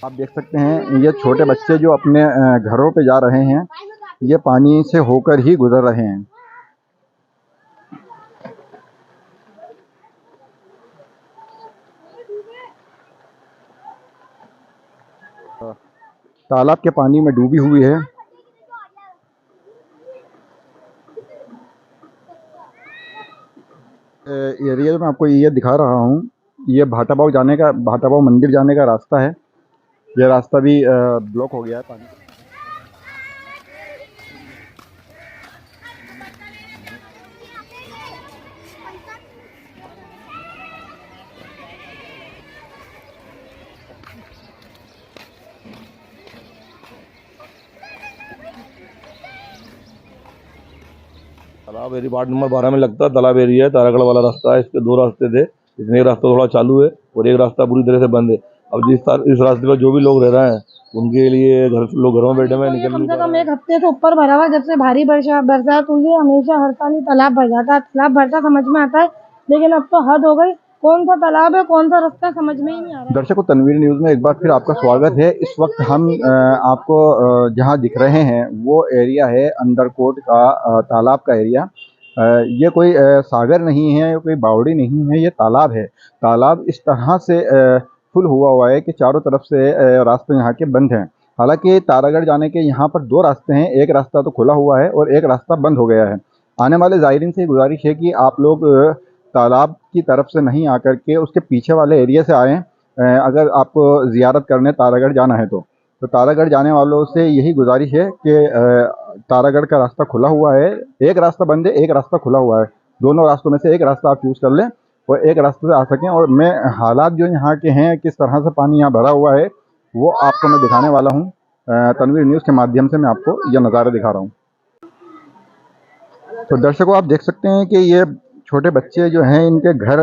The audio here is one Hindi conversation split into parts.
आप देख सकते हैं ये छोटे बच्चे जो अपने घरों पे जा रहे हैं, ये पानी से होकर ही गुजर रहे हैं। तालाब के पानी में डूबी हुई है। एरिया में आपको ये दिखा रहा हूँ, ये भाटापाव मंदिर जाने का रास्ता है। ये रास्ता भी ब्लॉक हो गया है पानी। तालाब एरिया वार्ड नंबर 12 में लगता है। तालाब एरिया है, तारागढ़ वाला रास्ता है। इसके दो रास्ते थे, इसमें एक रास्ता थोड़ा चालू है और एक रास्ता पूरी तरह से बंद है। अब इस रास्ते पर जो भी लोग रह रहे हैं उनके लिए लोग घरों में बैठे हुए निकल कम नहीं से पा कम रहे एक हफ्ते से ऊपर भरा हुआ। जब से भारी बरसात हुई है, हमेशा हर साल ही तालाब भर जाता है। तालाब भरता समझ में आता है, लेकिन अब तो हद हो गई। कौन सा तालाब है, कौन सा रास्ता, समझ में ही नहीं आ रहा है। दर्शकों, तनवीर न्यूज़ में एक बार फिर आपका स्वागत है। इस वक्त हम आपको जहां दिख रहे हैं वो एरिया है अंदरकोट का, तालाब का एरिया। ये कोई सागर नहीं है, कोई बावड़ी नहीं है, ये तालाब है। तालाब इस तरह से फुल हुआ है कि चारों तरफ से रास्ते यहाँ के बंद हैं। हालांकि तारागढ़ जाने के यहाँ पर दो रास्ते हैं, एक रास्ता तो खुला हुआ है और एक रास्ता बंद हो गया है। आने वाले ज़ायरीन से गुजारिश है कि आप लोग तालाब की तरफ से नहीं आकर के उसके पीछे वाले एरिया से आएँ। अगर आपको ज़ियारत करने तारागढ़ जाना है तो तारागढ़ जाने वालों से यही गुजारिश है कि तारागढ़ का रास्ता खुला हुआ है, एक रास्ता बंद है, एक रास्ता खुला हुआ है। दोनों रास्तों में से एक रास्ता आप चूज़ कर लें और एक रास्ते से आ सकें। और मैं हालात जो यहाँ के हैं, किस तरह से पानी यहाँ भरा हुआ है, वो आपको मैं दिखाने वाला हूँ। तनवीर न्यूज़ के माध्यम से मैं आपको यह नज़ारे दिखा रहा हूँ। तो दर्शकों, आप देख सकते हैं कि ये छोटे बच्चे जो हैं, इनके घर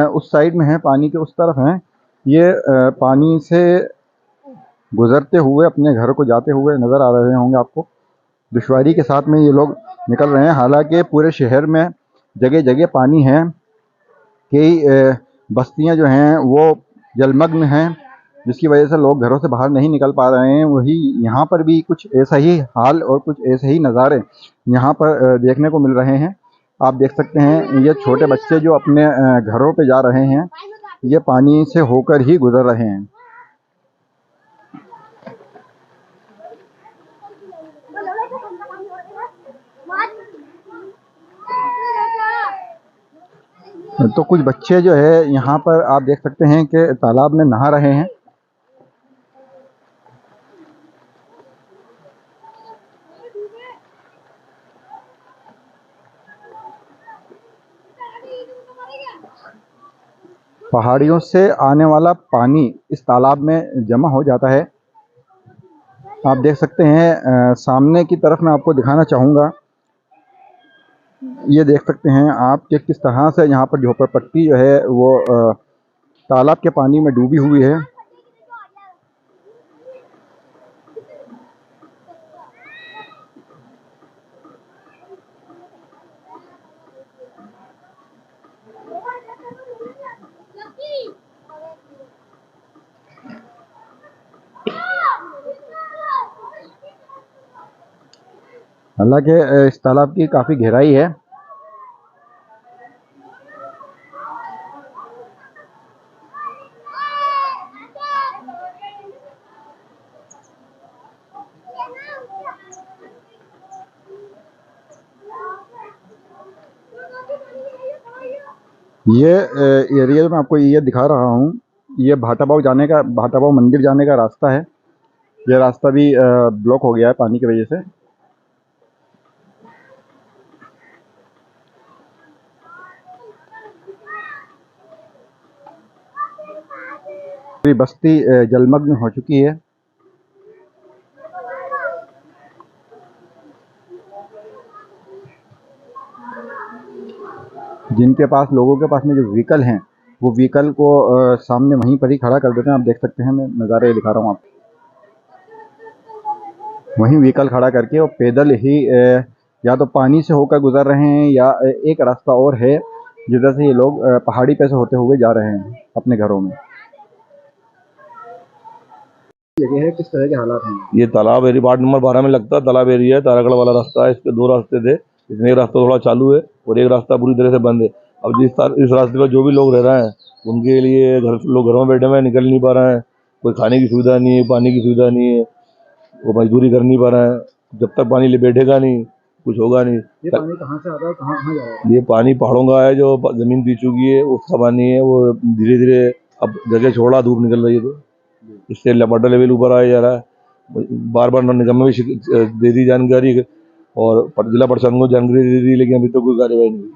उस साइड में हैं, पानी के उस तरफ हैं। ये पानी से गुजरते हुए अपने घर को जाते हुए नज़र आ रहे होंगे आपको। दुश्वारी के साथ में ये लोग निकल रहे हैं। हालांकि पूरे शहर में जगह जगह पानी है। कई बस्तियां जो हैं वो जलमग्न हैं, जिसकी वजह से लोग घरों से बाहर नहीं निकल पा रहे हैं। वही यहाँ पर भी कुछ ऐसा ही हाल और कुछ ऐसे ही नज़ारे यहाँ पर देखने को मिल रहे हैं। आप देख सकते हैं ये छोटे बच्चे जो अपने घरों पे जा रहे हैं, ये पानी से होकर ही गुजर रहे हैं। तो कुछ बच्चे जो है यहाँ पर आप देख सकते हैं कि तालाब में नहा रहे हैं। पहाड़ियों से आने वाला पानी इस तालाब में जमा हो जाता है। आप देख सकते हैं सामने की तरफ मैं आपको दिखाना चाहूँगा। ये देख सकते हैं आप कि किस तरह से यहाँ पर झोपड़पट्टी जो है वो तालाब के पानी में डूबी हुई है। हालांकि इस तालाब की काफ़ी गहराई है। ये एरिया में आपको ये दिखा रहा हूँ, ये भाटापाव मंदिर जाने का रास्ता है। ये रास्ता भी ब्लॉक हो गया है पानी की वजह से। पूरी बस्ती जलमग्न हो चुकी है। जिनके पास, लोगों के पास में जो व्हीकल हैं, वो व्हीकल को सामने वहीं पर ही खड़ा कर देते हैं। आप देख सकते हैं, मैं नज़ारे दिखा रहा हूँ आपको। वहीं व्हीकल खड़ा करके और पैदल ही या तो पानी से होकर गुजर रहे हैं या एक रास्ता और है जिधर से ये लोग पहाड़ी पे से होते हुए जा रहे हैं अपने घरों में। जगह है, किस तरह के हालात हैं? ये तालाब एरिया वार्ड नंबर 12 में लगता है, तालाब एरिया है, तारागढ़ वाला रास्ता है। इसके दो रास्ते थे, इसमें एक रास्ता थोड़ा चालू है और एक रास्ता पूरी तरह से बंद है। अब इस रास्ते पर जो भी लोग रह रहे हैं उनके लिए लोग घरों में बैठे हुए हैं, निकल नहीं पा रहे हैं। कोई खाने की सुविधा नहीं है, पानी की सुविधा नहीं है, वो मजदूरी कर नहीं पा रहे हैं। जब तक पानी ले बैठेगा नहीं कुछ होगा नहीं। ये पानी कहाँ से आता है, कहाँ कहाँ जा रहा है? ये पानी पहाड़ों का है, जो जमीन पी चुकी है उसका पानी है। वो धीरे धीरे अब जगह छोड़ा धूप निकल रही है, तो इससे वाटर लेवल ऊपर आया जा रहा है। बार बार नगर निगम में भी दे दी जानकारी और जिला प्रशासन को जानकारी दे दी, लेकिन अभी तक कोई कार्यवाही नहीं हुई।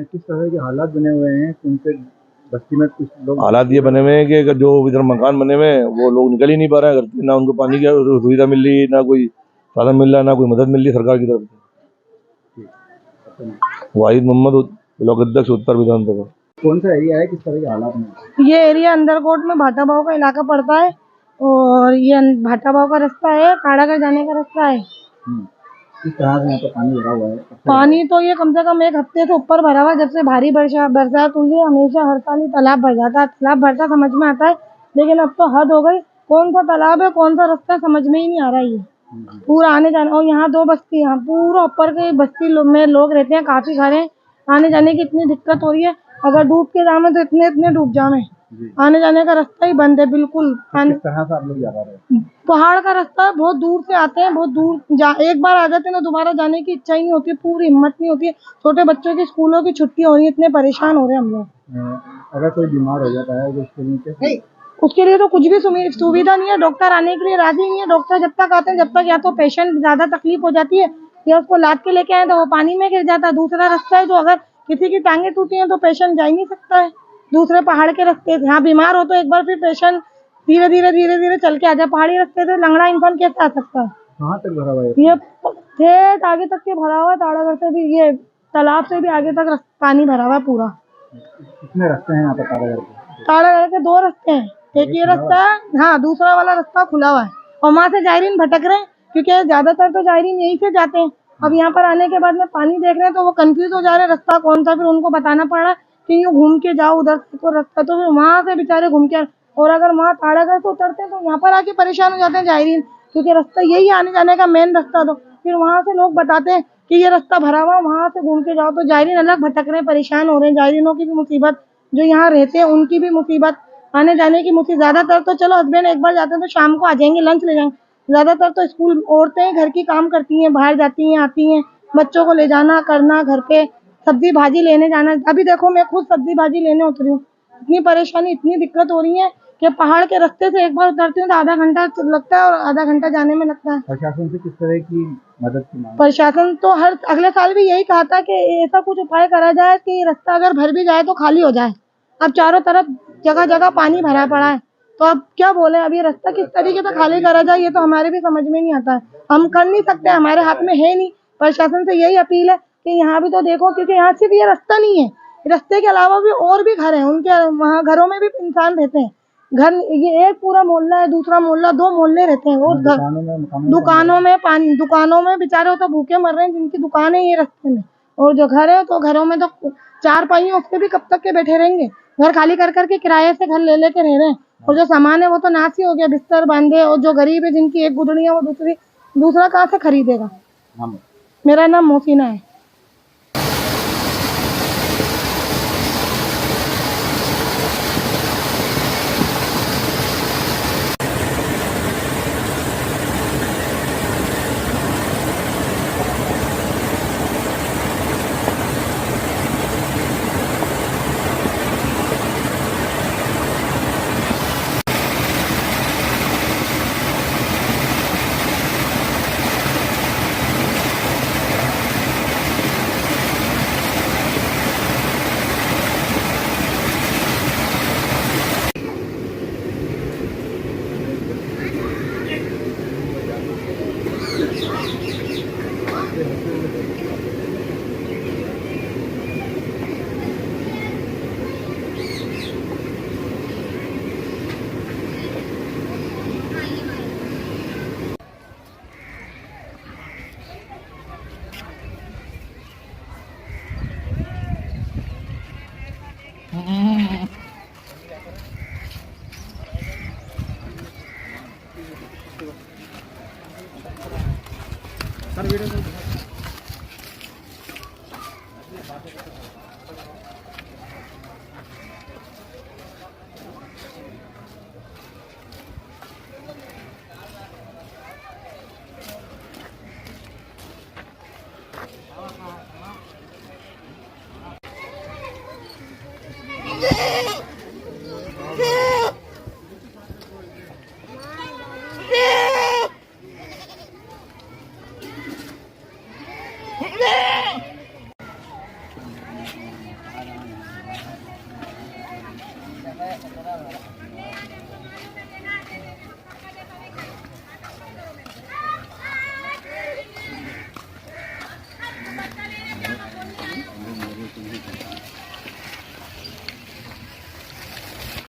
किस तरह के हालात बने हुए हैं उनसे बस्ती में? कुछ लोग हालात ये बने हुए हैं कि जो इधर मकान बने हुए हैं वो लोग निकल ही नहीं पा रहे हैं घर से। ना उनको पानी की सुविधा मिल रही, ना कोई साधन मिल रहा, ना कोई मदद मिल रही सरकार की तरफ से। वाहिद मोहम्मद, ब्लॉक अध्यक्ष, उत्तर विधानसभा। कौन सा एरिया है, किस तरह के हालात में? ये एरिया अंदरकोट में भाटा भाव का इलाका पड़ता है और ये भाटा भाव का रास्ता है, काड़ागढ़ जाने का रास्ता है। किस तरह से यहाँ पर पानी भरा हुआ है? पानी तो ये कम से कम एक हफ्ते से ऊपर भरा हुआ है। जब से भारी बरसात हुई है हमेशा हर साल ही तालाब भर जाता है। तालाब भरता समझ में आता है, लेकिन अब तो हद हो गई। कौन सा तालाब है कौन सा रास्ता समझ में ही नहीं आ रहा है। पूरा आने जाने, और यहाँ दो बस्ती, यहाँ पूरा ऊपर के बस्ती में लोग रहते हैं, काफी घर हैं। आने जाने की इतनी दिक्कत हो रही है, अगर डूब के जामे तो इतने इतने डूब जामे। आने जाने का रास्ता ही बंद है बिल्कुल। किस तरह से आप लोग जा रहे हैं? पहाड़ का रास्ता है, बहुत दूर से आते हैं, बहुत दूर एक बार आ जाते हैं ना, दोबारा जाने की इच्छा ही नहीं होती, पूरी हिम्मत नहीं होती है। छोटे बच्चों की स्कूलों की छुट्टी हो रही है, इतने परेशान हो रहे हैं हम लोग। अगर कोई बीमार हो जाता है तो उसके लिए तो कुछ भी सुविधा नहीं है। डॉक्टर आने के लिए राजी नहीं है। डॉक्टर जब तक आते हैं, जब तक या तो पेशेंट ज्यादा तकलीफ हो जाती है या उसको लाद के लेके आए तो वो पानी में गिर जाता है। दूसरा रास्ता है, जो अगर किसी की टांगे टूटी है तो पेशेंट जा ही नहीं सकता है दूसरे पहाड़ के रास्ते से। हाँ, बीमार हो तो एक बार फिर पेशेंट धीरे धीरे चल के आ जाए। पहाड़ी रास्ते से लंगड़ा इंसान कैसे आ सकता है? कहाँ तक भरा हुआ है? ये ठेठ आगे तक के भरा हुआ है। ताड़ागढ़ से भी, ये तालाब से भी आगे तक पानी भरा हुआ है पूरा। कितने रास्ते हैं यहाँ पर तारागढ़ के? ताड़ागढ़ के दो रास्ते हैं, एक ये रास्ता है, हाँ, दूसरा वाला रास्ता खुला हुआ है और वहाँ से जायरीन भटक रहे हैं, क्योंकि ज्यादातर तो जायरीन यहीं से जाते हैं। अब यहाँ पर आने के बाद में पानी देख रहे हैं तो वो कंफ्यूज हो जा रहे हैं रास्ता कौन सा। फिर उनको बताना पड़ रहा है कि यूँ घूम के जाओ उधर से, तो रास्ता तो फिर वहाँ से बेचारे घूम के। और अगर वहाँ ताड़ागढ़ से उतरते हैं तो यहाँ पर आके परेशान हो जाते हैं जायरीन, क्योंकि रास्ता यही आने जाने का मेन रास्ता। तो फिर वहाँ से लोग बताते हैं कि ये रास्ता भरा हुआ, वहाँ से घूम के जाओ। तो जायरीन अलग भटक रहे हैं, परेशान हो रहे हैं। जायरीनों की भी मुसीबत, जो यहाँ रहते हैं उनकी भी मुसीबत, आने जाने की मुसीबत। ज्यादातर तो चलो हस्बैंड एक बार जाते हैं तो शाम को आ जाएंगे, लंच ले जाएंगे। ज्यादातर तो स्कूल औरतें घर की काम करती हैं, बाहर जाती हैं आती हैं, बच्चों को ले जाना करना, घर पे सब्जी भाजी लेने जाना। अभी देखो मैं खुद सब्जी भाजी लेने उतरी हूँ, इतनी परेशानी इतनी दिक्कत हो रही है कि पहाड़ के रास्ते से एक बार उतरती हूँ तो आधा घंटा लगता है और आधा घंटा जाने में लगता है। प्रशासन से किस तरह की मदद की मांग? प्रशासन तो हर अगले साल भी यही कहा था कि ऐसा कुछ उपाय करा जाए कि रास्ता अगर भर भी जाए तो खाली हो जाए। अब चारों तरफ जगह जगह पानी भरा पड़ा है, तो अब क्या बोले, अब ये रास्ता किस तरीके से खाली करा जाए ये तो हमारे भी समझ में नहीं आता है। हम कर नहीं सकते, हमारे हाथ में है नहीं। प्रशासन से यही अपील है कि यहाँ भी तो देखो, क्योंकि यहाँ सिर्फ ये रास्ता नहीं है, रास्ते के अलावा भी और भी घर हैं, उनके वहाँ घरों में भी इंसान रहते हैं। घर ये एक पूरा मोहल्ला है, दूसरा मोहल्ला, दो मोहल्ले रहते हैं। और दुकानों में बेचारे तो भूखे मर रहे हैं, जिनकी दुकान है ये रास्ते में। और जो घर है तो घरों में तो चार पहिए उसके भी कब तक के बैठे रहेंगे। घर खाली कर करके किराए से घर ले लेके रह रहे हैं, और जो सामान है वो तो नाश ही हो गया, बिस्तर बांधे। और जो गरीब है जिनकी एक गुदड़ी है वो दूसरा कहाँ से खरीदेगा? मेरा नाम मोहसिना है।